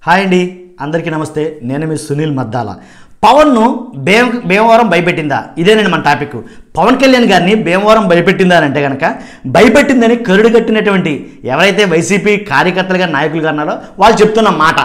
Hi అండి, అందరికీ నమస్తే. నేను మీ సునీల్ మద్దాల. పవన్ను భీమవరం భయపెట్టిందా? ఇదేనండి మన టాపిక్. పవన్ కళ్యాణ్ గారిని భీమవరం భయపెట్టిందా అని అంటే కనుక, భయపెట్టిందని కరుడు కట్టినటువంటి ఎవరైతే వైసీపీ కార్యకర్తలుగా నాయకులుగా ఉన్నారో వాళ్ళు చెప్తున్న మాట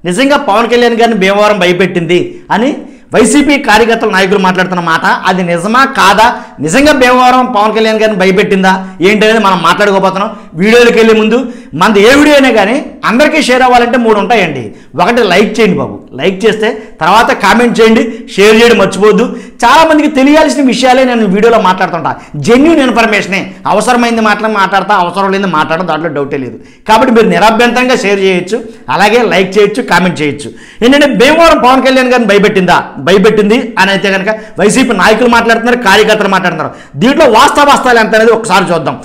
నిజంగా పవన్ కళ్యాణ్ గారిని భీమవరం భయపెట్టింది అని వైసీపీ కార్యకర్తల నాయకులు మాట్లాడుతున్న మాట అది నిజమా కాదా? నిజంగా భీమవరం పవన్ కళ్యాణ్ గారిని భయపెట్టిందా ఏంటనేది మనం మాట్లాడుకోబోతున్నాం. వీడియోలోకి వెళ్ళే ముందు మనది ఏ వీడియో అయినా కానీ అందరికీ షేర్ అవ్వాలంటే 3 ఉంటాయండి. ఒకటి లైక్ చేయండి బాబు, లైక్ చేస్తే తర్వాత కామెంట్ చేయండి, షేర్ చేయడం మర్చిపోవద్దు. చాలామందికి తెలియాల్సిన విషయాలే నేను వీడియోలో మాట్లాడుతుంటా. జెన్యూన్ ఇన్ఫర్మేషనే, అవసరమైంది మాట్లాడతా, అవసరం లేని మాట్లాడడం, దాంట్లో డౌటే లేదు. కాబట్టి మీరు నిరభ్యంతరంగా షేర్ చేయొచ్చు, అలాగే లైక్ చేయొచ్చు, కామెంట్ చేయొచ్చు. ఏంటంటే భీమవరం పవన్ కళ్యాణ్ గారిని భయపెట్టింది అని అయితే కనుక వైసీపీ నాయకులు మాట్లాడుతున్నారు, కార్యకర్తలు మాట్లాడుతున్నారు. దీంట్లో వాస్తవాలు ఎంత అనేది ఒకసారి చూద్దాం.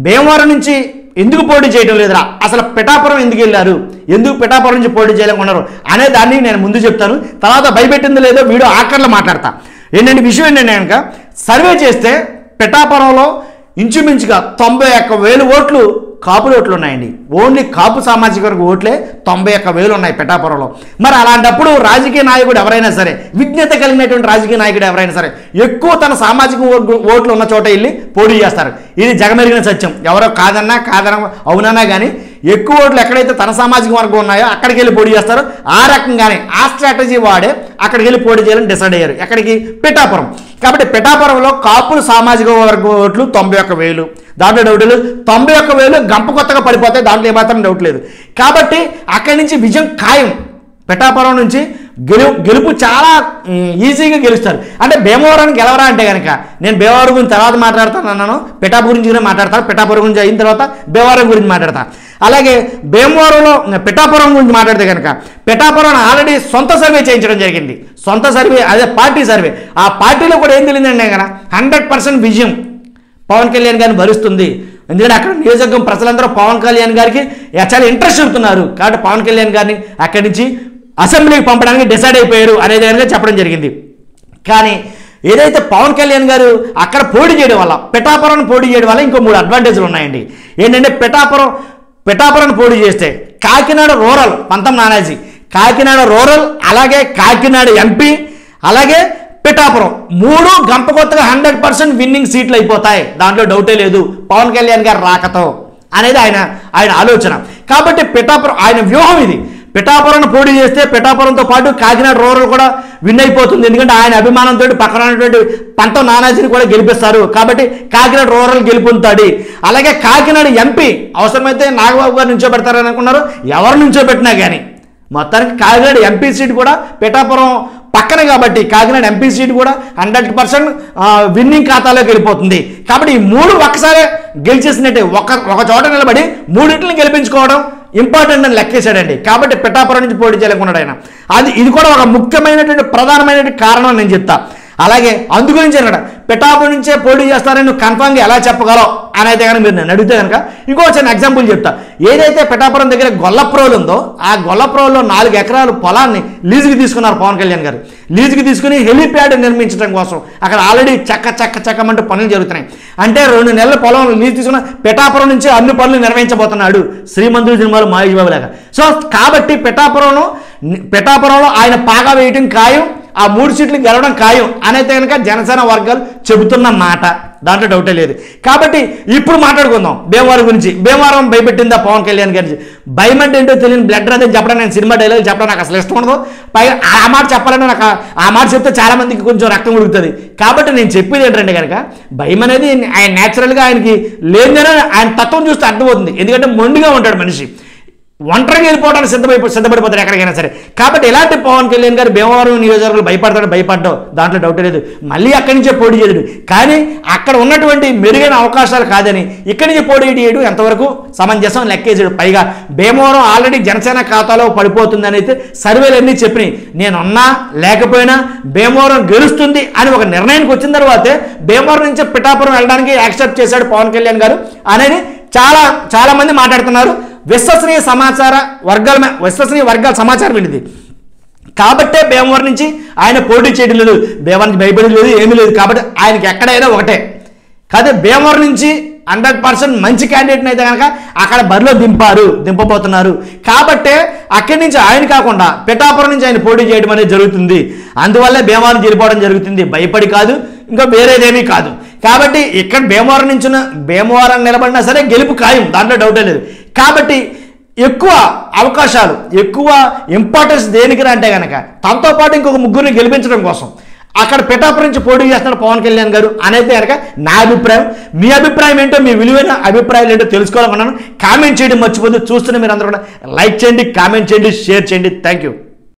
భీమవరం నుంచి ఎందుకు పోటీ చేయడం లేదురా, అసలు పిఠాపురం ఎందుకు వెళ్ళారు, ఎందుకు పిఠాపురం నుంచి పోటీ చేయలేకున్నారు అనే దాన్ని నేను ముందు చెప్తాను. తర్వాత భయపెట్టింది లేదో వీడియో ఆఖరిలో మాట్లాడతా. ఏంటంటే విషయం ఏంటంటే కనుక సర్వే చేస్తే పిఠాపురంలో ఇంచుమించుగా 91,000 ఓట్లు కాపుల ఓట్లు ఉన్నాయండి. ఓన్లీ కాపు సామాజిక వర్గ ఓట్లే 91,000 ఉన్నాయి పిఠాపురంలో. మరి అలాంటప్పుడు రాజకీయ నాయకుడు ఎవరైనా సరే, విజ్ఞత కలిగినటువంటి రాజకీయ నాయకుడు ఎవరైనా సరే ఎక్కువ తన సామాజిక ఓట్లు ఉన్న చోట వెళ్ళి పోటీ చేస్తారు. ఇది జగమెరిగిన సత్యం. ఎవరో కాదన్నా అవునన్నా కానీ ఎక్కువ ఓట్లు ఎక్కడైతే తన సామాజిక వర్గం ఉన్నాయో అక్కడికి వెళ్ళి పోటీ చేస్తారు. ఆ రకంగానే ఆ స్ట్రాటజీ వాడే అక్కడికి వెళ్ళి పోటీ చేయాలని డిసైడ్ అయ్యారు. ఎక్కడికి? పిఠాపురం. కాబట్టి పిఠాపురంలో కాపులు సామాజిక వర్గ ఓట్లు 91,000. దాంట్లో డౌట్ లేదు. 91,000 గంప కొత్తగా పడిపోతాయి, దాంట్లో ఏమాత్రం డౌట్ లేదు. కాబట్టి అక్కడి నుంచి విజయం ఖాయం. పిఠాపురం నుంచి గెలుపు చాలా ఈజీగా గెలుస్తారు. అంటే భీమవరానికి గెలవరా అంటే కనుక నేను భీమవరం గురించి తర్వాత మాట్లాడతాను అన్నాను, పిఠాపురం గురించి మాట్లాడతాను. పిఠాపురం గురించి అయిన తర్వాత భీమవరం గురించి మాట్లాడతాను. అలాగే భీమవరంలో పిఠాపురం గురించి మాట్లాడితే కనుక పిఠాపురం ఆల్రెడీ సొంత సర్వే చేయించడం జరిగింది. సొంత సర్వే, అదే పార్టీ సర్వే. ఆ పార్టీలో కూడా ఏం తెలియదండి కనుక 100% విజయం పవన్ కళ్యాణ్ గారిని భరిస్తుంది. ఎందుకంటే అక్కడ నియోజకవర్గం ప్రజలందరూ పవన్ కళ్యాణ్ గారికి చాలా ఇంట్రెస్ట్ చూపుతున్నారు. కాబట్టి పవన్ కళ్యాణ్ గారిని అక్కడి నుంచి అసెంబ్లీకి పంపడానికి డిసైడ్ అయిపోయారు అనేది కనుక చెప్పడం జరిగింది. కానీ ఏదైతే పవన్ కళ్యాణ్ గారు అక్కడ పోటీ చేయడం వల్ల, పిఠాపురం పోటీ చేయడం వల్ల ఇంకో 3 అడ్వాంటేజ్లు ఉన్నాయండి. ఏంటంటే పిఠాపురం పోటీ చేస్తే కాకినాడ రూరల్ పంతం నానాజీ, కాకినాడ రూరల్, అలాగే కాకినాడ ఎంపీ, అలాగే పిఠాపురం 3 గంప కొత్తగా 100% విన్నింగ్ సీట్లు అయిపోతాయి. దాంట్లో డౌటే లేదు పవన్ కళ్యాణ్ గారు రాకతో అనేది ఆయన ఆలోచన. కాబట్టి పిఠాపురం ఆయన వ్యూహం ఇది. పిఠాపురం పోటీ చేస్తే పిఠాపురంతో పాటు కాకినాడ రూరల్ కూడా విన్ అయిపోతుంది. ఎందుకంటే ఆయన అభిమానంతో పక్కన ఉన్నటువంటి పంతం నానాజీని కూడా గెలిపిస్తారు. కాబట్టి కాకినాడ రూరల్ గెలుపొందుతాడు. అలాగే కాకినాడ ఎంపీ అవసరమైతే నాగబాబు గారు నుంచోబెడతారని అనుకున్నారు. ఎవరు నుంచోబెట్టినా కానీ మొత్తానికి కాకినాడ ఎంపీ సీట్ కూడా పిఠాపురం పక్కన కాబట్టి కాకినాడ ఎంపీ సీట్ కూడా 100% విన్నింగ్ ఖాతాలోకి వెళ్ళిపోతుంది. కాబట్టి ఈ 3 ఒక్కసారి గెలిచేసినట్టే, ఒక చోట నిలబడి 3 గెలిపించుకోవడం ఇంపార్టెంట్ అని లెక్కేశాడండి. కాబట్టి పిఠాపురం నుంచి పోటీ చేయలేకున్నాడు ఆయన. ఇది కూడా ఒక ముఖ్యమైనటువంటి ప్రధానమైనటువంటి కారణం నేను చెప్తా. అలాగే అందుగురించి అన్నాడు పిఠాపురం నుంచే పోటీ చేస్తారని నువ్వు కన్ఫామ్గా ఎలా చెప్పగలవు అని అయితే కనుక మీరు నన్ను అడిగితే కనుక ఇంకో చిన్న ఎగ్జాంపుల్ చెప్తా. ఏదైతే పిఠాపురం దగ్గర గొల్లప్రోలు ఉందో ఆ గొల్లప్రోలో 4 ఎకరాల పొలాన్ని లీజుకి తీసుకున్నారు పవన్ కళ్యాణ్ గారు. లీజుకి తీసుకుని హెలీప్యాడ్ నిర్మించడం కోసం అక్కడ ఆల్రెడీ చక్కమంటూ పనులు జరుగుతున్నాయి. అంటే 2 నెలల పొలం లీజు తీసుకున్న పిఠాపురం నుంచి అన్ని పనులు నిర్వహించబోతున్నాడు శ్రీమంతుడి సినిమాలో మహేష్ బాబు లాగా. సో కాబట్టి పిఠాపురంలో ఆయన పాగా వేయటం ఖాయం, ఆ 3 సీట్లు గెలవడం ఖాయం అనేది కనుక జనసేన వర్గాలు చెబుతున్న మాట, దాంట్లో డౌటే లేదు. కాబట్టి ఇప్పుడు మాట్లాడుకుందాం భీమవరం గురించి. భీమవరం భయపెట్టిందా పవన్ కళ్యాణ్ గారి? భయం అంటే ఏంటో తెలియని బ్లడ్ అదే చెప్పడం, నేను సినిమా డైలాగ్ చెప్పడం నాకు అసలు ఇష్టం ఉండదు. పైగా ఆ మాట చెప్పాలంటే నాకు ఆ మాట చెప్తే చాలా మందికి కొంచెం రక్తం ఉడుకుతుంది. కాబట్టి నేను చెప్పేది ఏంటంటే కనుక భయం అనేది ఆయన న్యాచురల్గా ఆయనకి లేదని ఆయన తత్వం చూస్తే అర్థమవుతుంది. ఎందుకంటే మొండిగా ఉంటాడు మనిషి, ఒంటరిగా వెళ్ళిపోవడానికి సిద్ధపడిపోతారు ఎక్కడికైనా సరే. కాబట్టి ఎలాంటి పవన్ కళ్యాణ్ గారు భీమవరం నియోజకవర్గంలో భయపడ్డావు, దాంట్లో డౌట్ లేదు. మళ్ళీ అక్కడి నుంచే పోటీ చేయడు. కానీ అక్కడ ఉన్నటువంటి మెరుగైన అవకాశాలు కాదని ఇక్కడి నుంచి పోటీ చేయడం ఎంతవరకు సమంజసం లెక్కేసాడు. పైగా భీమవరం ఆల్రెడీ జనసేన ఖాతాలో పడిపోతుందని అయితే సర్వేలన్నీ చెప్పినాయి. నేనున్నా లేకపోయినా భీమవరం గెలుస్తుంది అని ఒక నిర్ణయానికి వచ్చిన తర్వాతే భీమవరం నుంచి పిఠాపురం వెళ్ళడానికి యాక్సెప్ట్ చేశాడు పవన్ కళ్యాణ్ గారు అనేది చాలా మంది మాట్లాడుతున్నారు. విశ్వసనీయ వర్గాల సమాచారం ఏంటిది. కాబట్టే భీమవరం నుంచి ఆయన పోటీ చేయడం లేదు, భీమవరానికి భయపడేది లేదు, ఏమీ లేదు. కాబట్టి ఆయనకి ఎక్కడైనా ఒకటే. కాదే భీమవరం నుంచి 100% మంచి క్యాండిడేట్ని అయితే కనుక అక్కడ బరిలో దింపబోతున్నారు. కాబట్టే అక్కడి నుంచి ఆయన కాకుండా పిఠాపురం నుంచి ఆయన పోటీ చేయడం అనేది జరుగుతుంది. అందువల్లే భీమవరం వెళ్ళిపోవడం జరుగుతుంది. భయపడి కాదు, ఇంకా వేరేదేమీ కాదు. కాబట్టి ఇక్కడ భీమవరం నిలబడినా సరే గెలుపు ఖాయం, దాంట్లో డౌటే లేదు. కాబట్టి ఎక్కువ అవకాశాలు, ఎక్కువ ఇంపార్టెన్స్ దేనికి అంటే కనుక తనతో పాటు ఇంకొక ముగ్గురిని గెలిపించడం కోసం అక్కడ పిఠాపురం నుంచి పోటీ చేస్తున్నాడు పవన్ కళ్యాణ్ గారు అనేది కనుక నా అభిప్రాయం. మీ అభిప్రాయం ఏంటో, మీ విలువైన అభిప్రాయాలు ఏంటో తెలుసుకోవాలనుకున్నాను. కామెంట్ చేయడం మర్చిపోద్దు. చూస్తున్న మీరు అందరూ కూడా లైక్ చేయండి, కామెంట్ చేయండి, షేర్ చేయండి. Thank you.